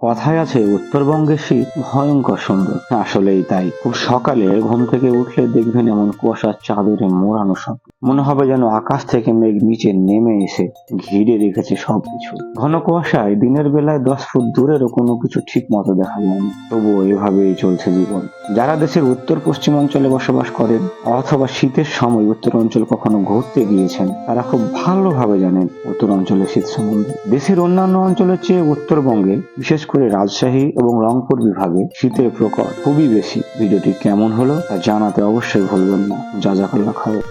কথায় আছে উত্তরবঙ্গের শীত ভয়ঙ্কর সুন্দর। আসলেই তাই। খুব সকালে ঘুম থেকে উঠলে দেখবেন এমন কুয়াশার চাদরে মোড়ানো সব, মনে হবে যেন আকাশ থেকে মেঘ নিচে নেমে এসে ঘিরে রেখেছে সবকিছু। ঘন কুয়াশায় দিনের বেলায় 10 ফুট দূরেরও কোনো কিছু ঠিক মতো দেখা যায় না, তবুও এভাবেই চলছে জীবন। যারা দেশের উত্তর পশ্চিম অঞ্চলে বসবাস করেন অথবা শীতের সময় উত্তর অঞ্চল কখনো ঘুরতে গিয়েছেন, তারা খুব ভালোভাবে জানেন উত্তর অঞ্চলের শীত সম্বন্ধে। দেশের অন্যান্য অঞ্চলের চেয়ে উত্তরবঙ্গে, বিশেষ করে রাজশাহী এবং রংপুর বিভাগে শীতের প্রকোপ খুবই বেশি। ভিডিওটি কেমন হলো তা জানাতে অবশ্যই ভুলবেন না। জাযাকাল্লাহ খায়ের।